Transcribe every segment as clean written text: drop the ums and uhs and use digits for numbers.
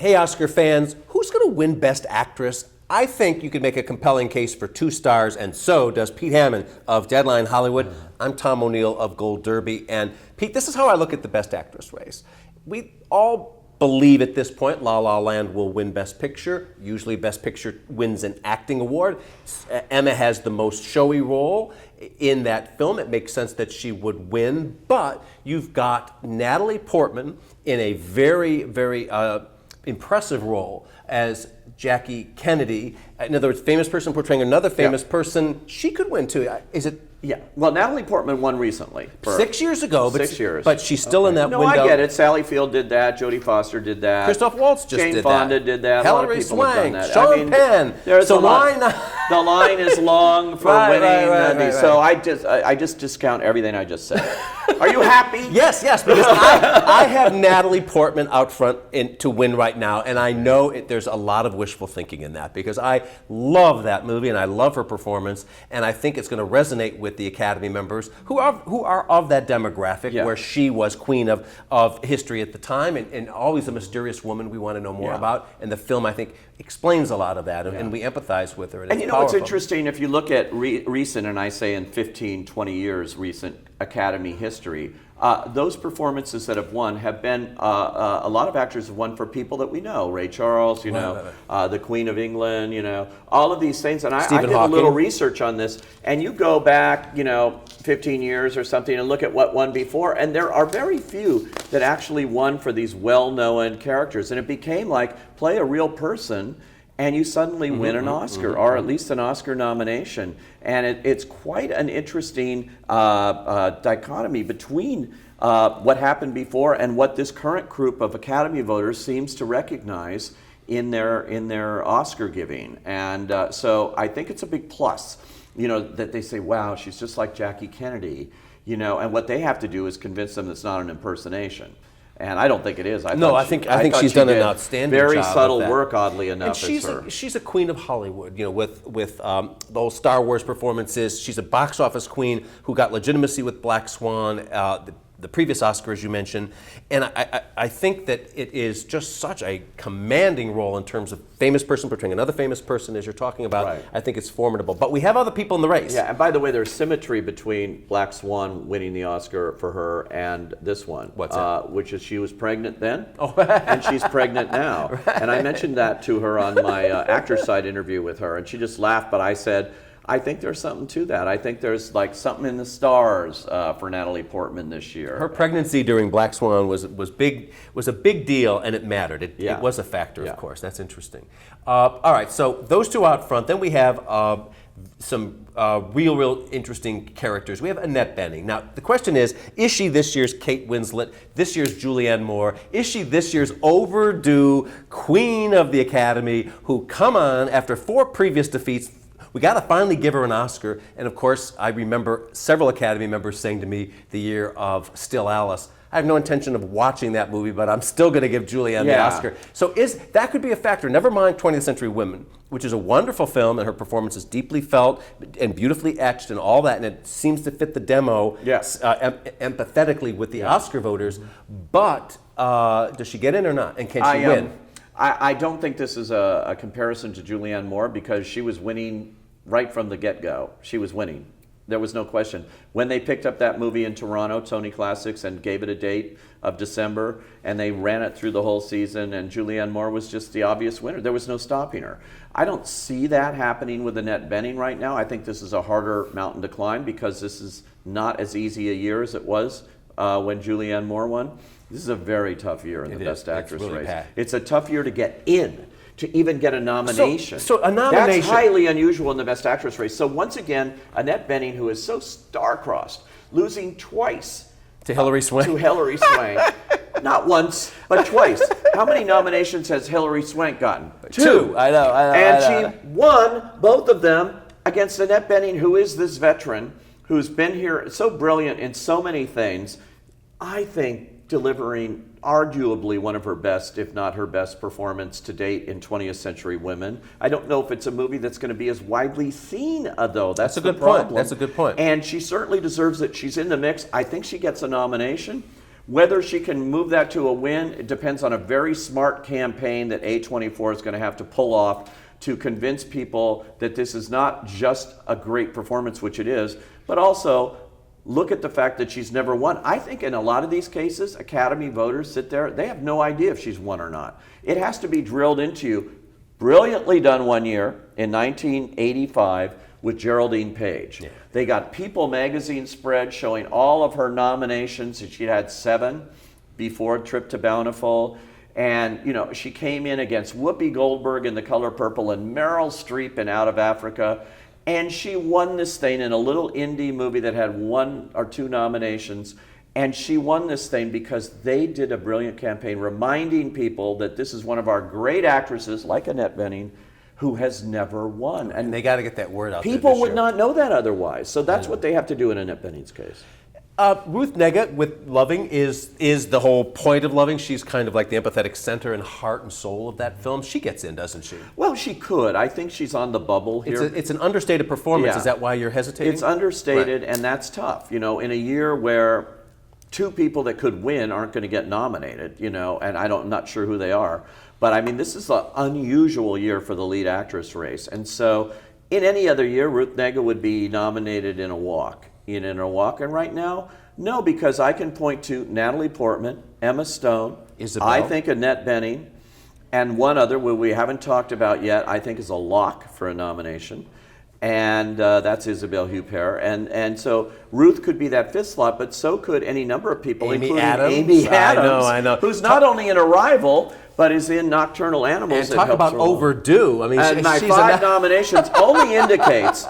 Hey, Oscar fans, who's going to win Best Actress? I think you could make a compelling case for 2 stars, and so does Pete Hammond of Deadline Hollywood. I'm Tom O'Neill of Gold Derby. And Pete, this is how I look at the Best Actress race. We all believe at this point La La Land will win Best Picture. Usually Best Picture wins an acting award. Emma has the most showy role in that film. It makes sense that she would win, but you've got Natalie Portman in a very, very impressive role as Jackie Kennedy. In other words, famous person portraying another famous person. She could win too. Is it? Yeah. Well, Natalie Portman won recently. 6 years ago. But 6 years. But she's still in that window. No, I get it. Sally Field did that. Jodie Foster did that. Christoph Waltz just Jane did Fonda that. did that. Hilary a lot of people have done Swank, that. Sean Penn. There's so a lot. why not? The line is long for winning. Right. So I just discount everything I just said. Are you happy? Yes, because I have Natalie Portman out front to win right now, and I know there's a lot of wishful thinking in that because I love that movie and I love her performance, and I think it's going to resonate with the Academy members who are of that demographic where she was queen of history at the time and always a mysterious woman we want to know more about. And the film, I think, explains a lot of that, and we empathize with her. And you know what's interesting, if you look at recent, and I say in 15, 20 years, recent Academy history, those performances that have won have been, a lot of actors have won for people that we know. Ray Charles, the Queen of England, all of these things. And I did a little research on this, and you go back, 15 years or something and look at what won before, and there are very few that actually won for these well-known characters. And it became like, play a real person, and you suddenly win an Oscar, or at least an Oscar nomination. And it's quite an interesting dichotomy between what happened before and what this current group of Academy voters seems to recognize in their Oscar giving. And so I think it's a big plus, that they say, wow, she's just like Jackie Kennedy, and what they have to do is convince them it's not an impersonation. And I don't think it is. I think she's done an outstanding job. Very subtle work, oddly enough. And she's a queen of Hollywood, with the old Star Wars performances. She's a box office queen who got legitimacy with Black Swan, the previous Oscar, as you mentioned. And I think that it is just such a commanding role in terms of famous person portraying another famous person, as you're talking about. Right. I think it's formidable. But we have other people in the race. Yeah, and by the way, there's symmetry between Black Swan winning the Oscar for her and this one. What's that? Which is she was pregnant then, and she's pregnant now. Right. And I mentioned that to her on my Actors Side interview with her, and she just laughed, but I said, I think there's something to that. I think there's like something in the stars for Natalie Portman this year. Her pregnancy during Black Swan was a big deal, and it mattered. It was a factor, of course. That's interesting. All right, so those two out front. Then we have some real interesting characters. We have Annette Bening. Now, the question is she this year's Kate Winslet, this year's Julianne Moore? Is she this year's overdue queen of the Academy who, come on, after 4 previous defeats, we got to finally give her an Oscar? And of course, I remember several Academy members saying to me the year of Still Alice, I have no intention of watching that movie, but I'm still going to give Julianne the Oscar. So that could be a factor. Never mind 20th Century Women, which is a wonderful film, and her performance is deeply felt and beautifully etched and all that, and it seems to fit the demo empathetically with the Oscar voters. But does she get in or not? And can she win? I don't think this is a comparison to Julianne Moore, because she was winning right from the get-go. She was winning. There was no question. When they picked up that movie in Toronto, Tony Classics, and gave it a date of December, and they ran it through the whole season, and Julianne Moore was just the obvious winner. There was no stopping her. I don't see that happening with Annette Bening right now. I think this is a harder mountain to climb, because this is not as easy a year as it was when Julianne Moore won. This is a very tough year in the Best Actress race. It's a tough year to get in, to even get a nomination. So a nomination. That's highly unusual in the Best Actress race. So once again, Annette Bening, who is so star-crossed, losing twice to Hilary Swank. Not once, but twice. How many nominations has Hilary Swank gotten? 2. I know. And she won both of them against Annette Bening, who is this veteran, who's been here, so brilliant in so many things. I think delivering arguably one of her best, if not her best performance to date in 20th Century Women. I don't know if it's a movie that's going to be as widely seen, though. That's a good point. That's a good point. And she certainly deserves it. She's in the mix. I think she gets a nomination. Whether she can move that to a win, it depends on a very smart campaign that A24 is going to have to pull off to convince people that this is not just a great performance, which it is, but also look at the fact that she's never won. I think in a lot of these cases, Academy voters sit there, they have no idea if she's won or not. It has to be drilled into you. Brilliantly done one year in 1985 with Geraldine Page. Yeah. They got People magazine spread showing all of her nominations. She had 7 before Trip to Bountiful. And, you know, she came in against Whoopi Goldberg in The Color Purple and Meryl Streep in Out of Africa. And she won this thing in a little indie movie that had 1 or 2 nominations. And she won this thing because they did a brilliant campaign reminding people that this is one of our great actresses, like Annette Bening, who has never won. And they got to get that word out there. People would not know that otherwise. So that's what they have to do in Annette Bening's case. Ruth Negga with Loving is the whole point of Loving. She's kind of like the empathetic center and heart and soul of that film. She gets in, doesn't she? Well, she could. I think she's on the bubble here. It's an understated performance. Yeah. Is that why you're hesitating? It's understated, right. And that's tough. You know, in a year where 2 people that could win aren't going to get nominated, you know, and I'm not sure who they are. But I mean, this is an unusual year for the lead actress race. And so in any other year, Ruth Negga would be nominated in a walk. In a walk, and right now, no, because I can point to Natalie Portman, Emma Stone, Isabelle. I think Annette Bening, and one other who we haven't talked about yet, I think is a lock for a nomination. And that's Isabelle Huppert. And so Ruth could be that 5th slot, but so could any number of people, Amy including Adams. Amy Adams, I know. who's not only in Arrival, but is in Nocturnal Animals. And talk about overdue. I mean, and my 5 nominations only indicates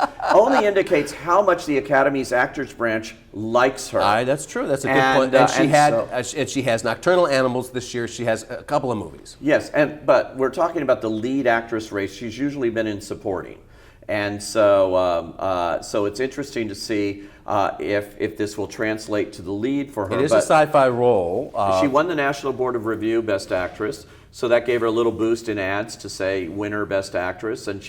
how much the Academy's Actors Branch likes her. That's true. That's a good point. And she has Nocturnal Animals this year. She has a couple of movies. Yes, but we're talking about the lead actress race. She's usually been in supporting. And so, so it's interesting to see if this will translate to the lead for her. It is a sci-fi role. She won the National Board of Review Best Actress, so that gave her a little boost in ads to say winner Best Actress. And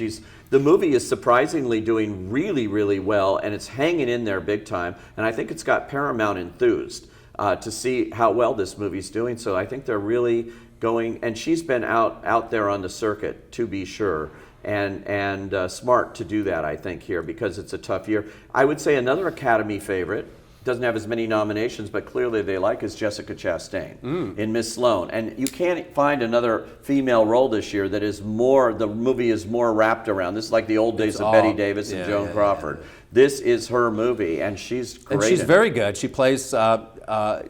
the movie is surprisingly doing really, really well, and it's hanging in there big time. And I think it's got Paramount enthused to see how well this movie's doing. So I think they're really going, and she's been out there on the circuit, to be sure. And smart to do that, I think, here, because it's a tough year. I would say another Academy favorite, doesn't have as many nominations, but clearly they like, is Jessica Chastain in Miss Sloane. And you can't find another female role this year that is the movie is more wrapped around. This is like the old days of Bette Davis and Joan Crawford. Yeah. This is her movie, and she's great. And she's very good. She plays, it's a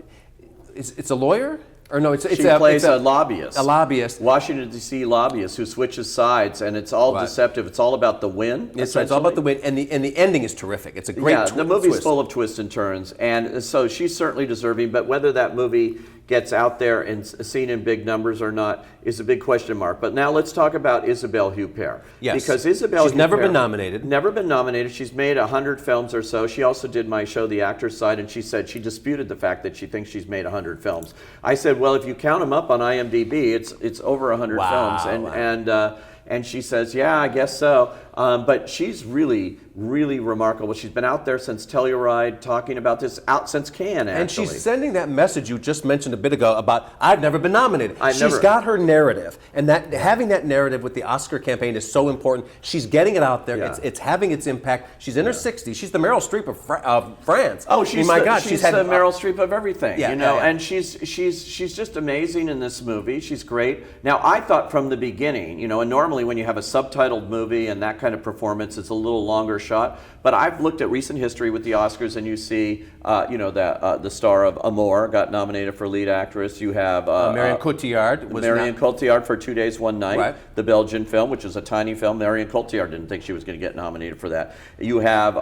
lawyer? Or no, she plays a lobbyist. A lobbyist. Washington, D.C. lobbyist who switches sides, and it's all deceptive. It's all about the win. It's all about the win, and the ending is terrific. It's a great twist. The movie's full of twists and turns, and so she's certainly deserving, but whether that movie gets out there and seen in big numbers or not is a big question mark. But now let's talk about Isabelle Huppert. Yes. Because Isabelle She's never been nominated. Never been nominated. She's made 100 films or so. She also did my show, The Actor's Side, and she said she disputed the fact that she thinks she's made 100 films. I said, well, if you count them up on IMDb, it's over 100 films. And she says, yeah, I guess so. But she's really, really remarkable. She's been out there since Telluride talking about this, out since Cannes, actually. And she's sending that message you just mentioned a bit ago about, I've never been nominated. She's got her narrative. And having that narrative with the Oscar campaign is so important. She's getting it out there. Yeah. It's having its impact. She's in her 60s. She's the Meryl Streep of France. Oh, she's the Meryl Streep of everything. And she's just amazing in this movie. She's great. Now, I thought from the beginning, and normally when you have a subtitled movie and that kind of performance, it's a little longer shot. But I've looked at recent history with the Oscars, and you see, the star of Amour got nominated for lead actress. You have Marion Cotillard for 2 Days, One Night, right. The Belgian film, which is a tiny film. Marion Cotillard didn't think she was going to get nominated for that. You have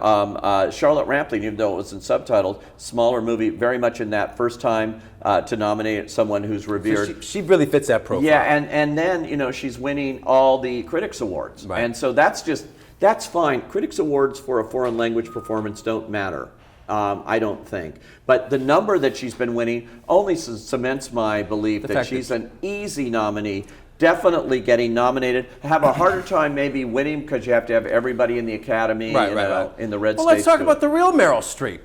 Charlotte Rampling, even though it wasn't subtitled, smaller movie, very much in that first time to nominate someone who's revered. So she really fits that profile. Yeah, and then she's winning all the Critics Awards, right. And so that's fine. Critics Awards for a foreign language performance don't matter, I don't think. But the number that she's been winning only cements my belief that she's an easy nominee. Definitely getting nominated. Have a harder time maybe winning because you have to have everybody in the Academy in the red space. Well, let's talk about the real Meryl Streep.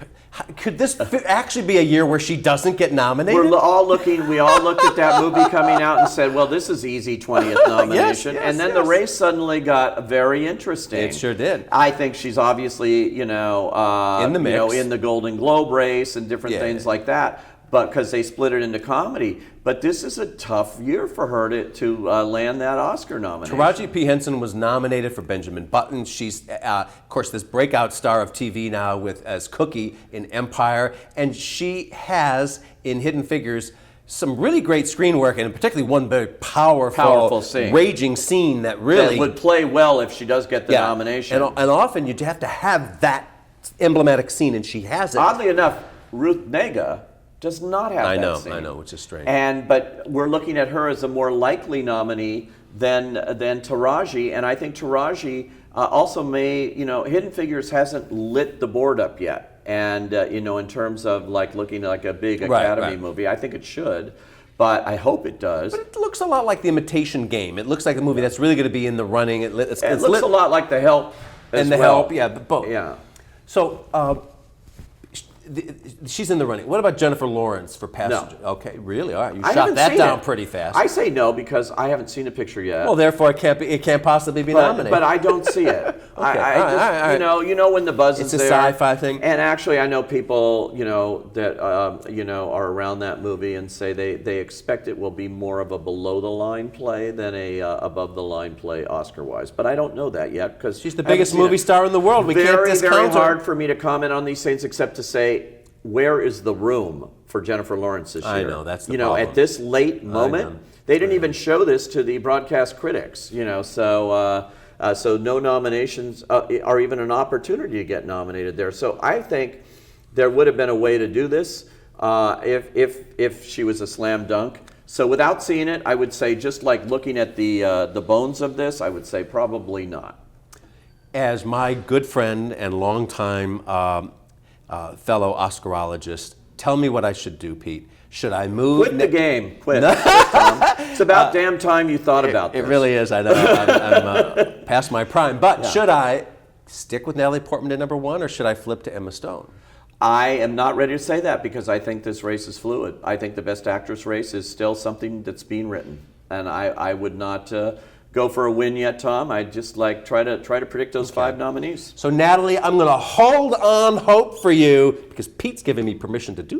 Could this actually be a year where she doesn't get nominated? We all looked at that movie coming out and said, well, this is easy 20th nomination. And then the race suddenly got very interesting. It sure did. I think she's obviously, in the mix. in the Golden Globe race and different things like that, but because they split it into comedy. But this is a tough year for her to land that Oscar nomination. Taraji P. Henson was nominated for Benjamin Button. She's, of course, this breakout star of TV now as Cookie in Empire. And she has, in Hidden Figures, some really great screen work, and particularly one very powerful scene. Raging scene that really... That would play well if she does get the nomination. And often you have to have that emblematic scene, and she has it. Oddly enough, Ruth Negga does not have that scene. I know, which is strange. But we're looking at her as a more likely nominee than Taraji, and I think Taraji also may, Hidden Figures hasn't lit the board up yet, and in terms of looking like a big Academy movie, I think it should, but I hope it does. But it looks a lot like The Imitation Game. It looks like a movie that's really going to be in the running. It looks a lot like The Help as The well. Help, both. Yeah. So. She's in the running. What about Jennifer Lawrence for Passenger? No. Okay, really? All right, you shot that down pretty fast. I say no because I haven't seen a picture yet. Well, therefore, it can't possibly be nominated. But I don't see it. Okay. I just, when the buzz is there. It's a sci-fi thing. And actually, I know people, that are around that movie and say they expect it will be more of a below-the-line play than a above-the-line play Oscar-wise. But I don't know that yet because she's the biggest movie star in the world. We can't discount her. Very hard for me to comment on these things except to say, where is the room for Jennifer Lawrence this year? I know, that's the problem. At this late moment, they didn't even show this to the broadcast critics, so no nominations are even an opportunity to get nominated there. So I think there would have been a way to do this if she was a slam dunk. So without seeing it, I would say just like looking at the bones of this, I would say probably not. As my good friend and longtime fellow Oscarologist, tell me what I should do, Pete. Should I move? Quit the game. Quit. Tom. It's about damn time you thought about this. It really is. I know. I'm past my prime. But should I stick with Natalie Portman at #1, or should I flip to Emma Stone? I am not ready to say that because I think this race is fluid. I think the Best Actress race is still something that's being written, and I would not go for a win yet, Tom. I'd just try to predict those 5 nominees. So Natalie, I'm going to hold on hope for you because Pete's giving me permission to do